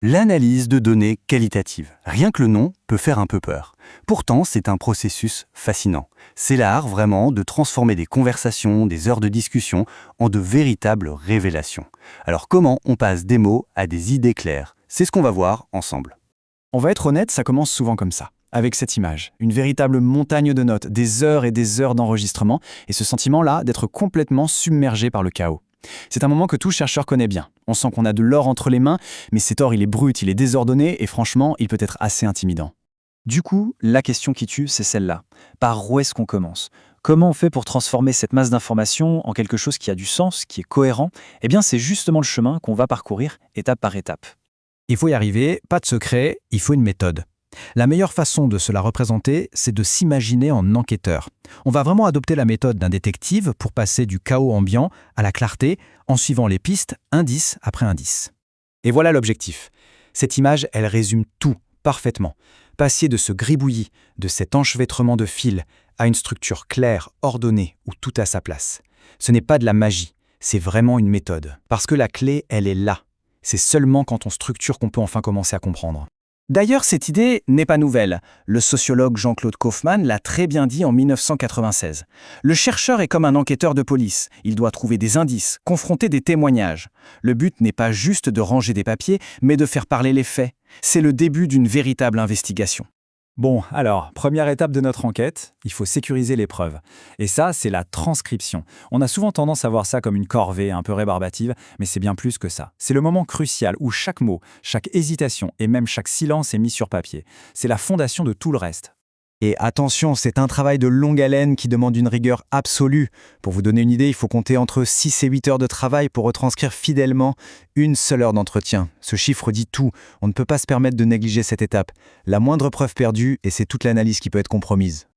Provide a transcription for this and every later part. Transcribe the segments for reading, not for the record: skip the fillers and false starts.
L'analyse de données qualitatives. Rien que le nom peut faire un peu peur. Pourtant, c'est un processus fascinant. C'est l'art vraiment de transformer des conversations, des heures de discussion en de véritables révélations. Alors comment on passe des mots à des idées claires? C'est ce qu'on va voir ensemble. On va être honnête, ça commence souvent comme ça, avec cette image. Une véritable montagne de notes, des heures et des heures d'enregistrement, et ce sentiment-là d'être complètement submergé par le chaos. C'est un moment que tout chercheur connaît bien. On sent qu'on a de l'or entre les mains, mais cet or il est brut, il est désordonné, et franchement, il peut être assez intimidant. Du coup, la question qui tue, c'est celle-là. Par où est-ce qu'on commence? Comment on fait pour transformer cette masse d'informations en quelque chose qui a du sens, qui est cohérent? Eh bien, c'est justement le chemin qu'on va parcourir étape par étape. Il faut y arriver, pas de secret, il faut une méthode. La meilleure façon de se la représenter, c'est de s'imaginer en enquêteur. On va vraiment adopter la méthode d'un détective pour passer du chaos ambiant à la clarté en suivant les pistes, indice après indice. Et voilà l'objectif. Cette image, elle résume tout parfaitement. Passer de ce gribouillis, de cet enchevêtrement de fils, à une structure claire, ordonnée, où tout a sa place. Ce n'est pas de la magie, c'est vraiment une méthode. Parce que la clé, elle est là. C'est seulement quand on structure qu'on peut enfin commencer à comprendre. D'ailleurs, cette idée n'est pas nouvelle. Le sociologue Jean-Claude Kaufmann l'a très bien dit en 1996. Le chercheur est comme un enquêteur de police. Il doit trouver des indices, confronter des témoignages. Le but n'est pas juste de ranger des papiers, mais de faire parler les faits. C'est le début d'une véritable investigation. Bon, alors, première étape de notre enquête, il faut sécuriser les preuves. Et ça, c'est la transcription. On a souvent tendance à voir ça comme une corvée un peu rébarbative, mais c'est bien plus que ça. C'est le moment crucial où chaque mot, chaque hésitation et même chaque silence est mis sur papier. C'est la fondation de tout le reste. Et attention, c'est un travail de longue haleine qui demande une rigueur absolue. Pour vous donner une idée, il faut compter entre 6 et 8 heures de travail pour retranscrire fidèlement une seule heure d'entretien. Ce chiffre dit tout. On ne peut pas se permettre de négliger cette étape. La moindre preuve perdue, et c'est toute l'analyse qui peut être compromise.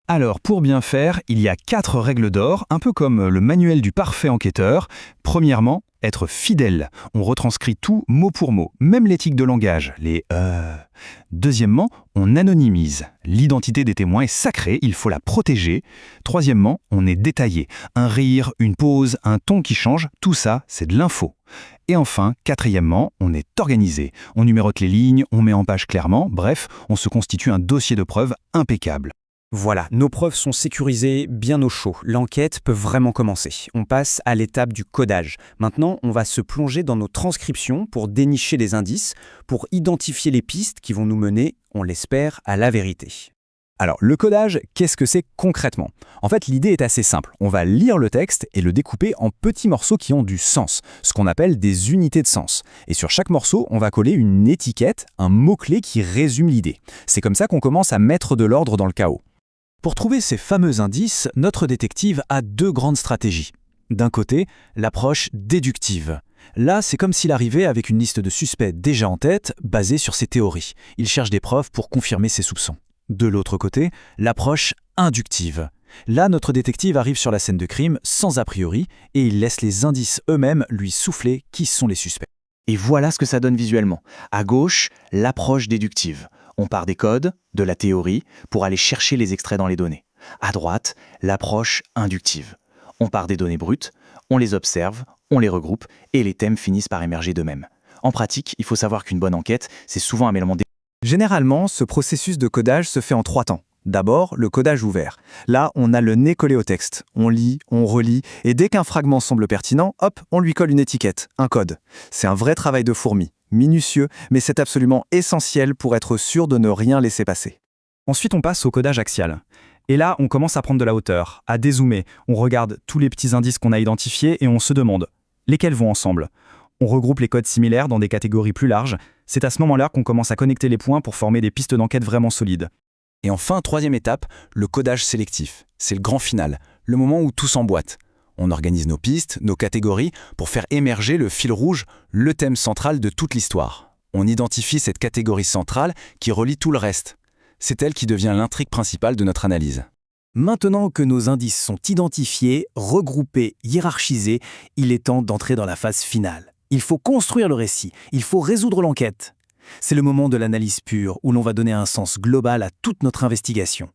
Alors, pour bien faire, il y a 4 règles d'or, un peu comme le manuel du parfait enquêteur. Premièrement, être fidèle. On retranscrit tout mot pour mot, même l'éthique de langage, les Deuxièmement, on anonymise. L'identité des témoins est sacrée, il faut la protéger. Troisièmement, on est détaillé. Un rire, une pause, un ton qui change, tout ça, c'est de l'info. Et enfin, quatrièmement, on est organisé. On numérote les lignes, on met en page clairement, bref, on se constitue un dossier de preuves impeccable. Voilà, nos preuves sont sécurisées bien au chaud. L'enquête peut vraiment commencer. On passe à l'étape du codage. Maintenant, on va se plonger dans nos transcriptions pour dénicher les indices, pour identifier les pistes qui vont nous mener, on l'espère, à la vérité. Alors, le codage, qu'est-ce que c'est concrètement? En fait, l'idée est assez simple. On va lire le texte et le découper en petits morceaux qui ont du sens, ce qu'on appelle des unités de sens. Et sur chaque morceau, on va coller une étiquette, un mot-clé qui résume l'idée. C'est comme ça qu'on commence à mettre de l'ordre dans le chaos. Pour trouver ces fameux indices, notre détective a 2 grandes stratégies. D'un côté, l'approche déductive. Là, c'est comme s'il arrivait avec une liste de suspects déjà en tête, basée sur ses théories. Il cherche des preuves pour confirmer ses soupçons. De l'autre côté, l'approche inductive. Là, notre détective arrive sur la scène de crime sans a priori et il laisse les indices eux-mêmes lui souffler qui sont les suspects. Et voilà ce que ça donne visuellement. À gauche, l'approche déductive. On part des codes, de la théorie, pour aller chercher les extraits dans les données. À droite, l'approche inductive. On part des données brutes, on les observe, on les regroupe, et les thèmes finissent par émerger d'eux-mêmes. En pratique, il faut savoir qu'une bonne enquête, c'est souvent un mélange. Généralement, ce processus de codage se fait en 3 temps. D'abord, le codage ouvert. Là, on a le nez collé au texte. On lit, on relit, et dès qu'un fragment semble pertinent, hop, on lui colle une étiquette, un code. C'est un vrai travail de fourmi. Minutieux, mais c'est absolument essentiel pour être sûr de ne rien laisser passer. Ensuite, on passe au codage axial. Et là, on commence à prendre de la hauteur, à dézoomer. On regarde tous les petits indices qu'on a identifiés et on se demande lesquels vont ensemble. On regroupe les codes similaires dans des catégories plus larges. C'est à ce moment-là qu'on commence à connecter les points pour former des pistes d'enquête vraiment solides. Et enfin, 3e étape, le codage sélectif. C'est le grand final, le moment où tout s'emboîte. On organise nos pistes, nos catégories, pour faire émerger le fil rouge, le thème central de toute l'histoire. On identifie cette catégorie centrale qui relie tout le reste. C'est elle qui devient l'intrigue principale de notre analyse. Maintenant que nos indices sont identifiés, regroupés, hiérarchisés, il est temps d'entrer dans la phase finale. Il faut construire le récit, il faut résoudre l'enquête. C'est le moment de l'analyse pure où l'on va donner un sens global à toute notre investigation.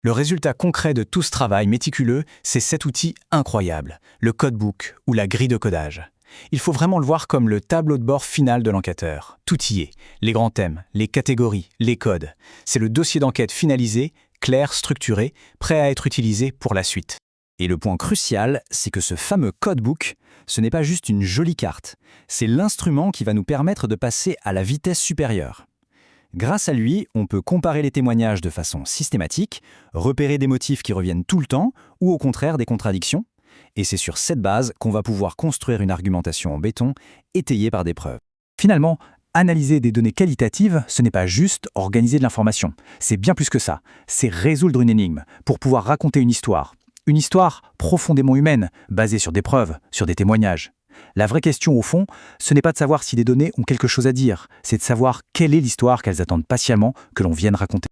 Le résultat concret de tout ce travail méticuleux, c'est cet outil incroyable, le codebook ou la grille de codage. Il faut vraiment le voir comme le tableau de bord final de l'enquêteur. Tout y est. Les grands thèmes, les catégories, les codes. C'est le dossier d'enquête finalisé, clair, structuré, prêt à être utilisé pour la suite. Et le point crucial, c'est que ce fameux codebook, ce n'est pas juste une jolie carte. C'est l'instrument qui va nous permettre de passer à la vitesse supérieure. Grâce à lui, on peut comparer les témoignages de façon systématique, repérer des motifs qui reviennent tout le temps, ou au contraire des contradictions. Et c'est sur cette base qu'on va pouvoir construire une argumentation en béton, étayée par des preuves. Finalement, analyser des données qualitatives, ce n'est pas juste organiser de l'information. C'est bien plus que ça. C'est résoudre une énigme pour pouvoir raconter une histoire. Une histoire profondément humaine, basée sur des preuves, sur des témoignages. La vraie question, au fond, ce n'est pas de savoir si des données ont quelque chose à dire, c'est de savoir quelle est l'histoire qu'elles attendent patiemment que l'on vienne raconter.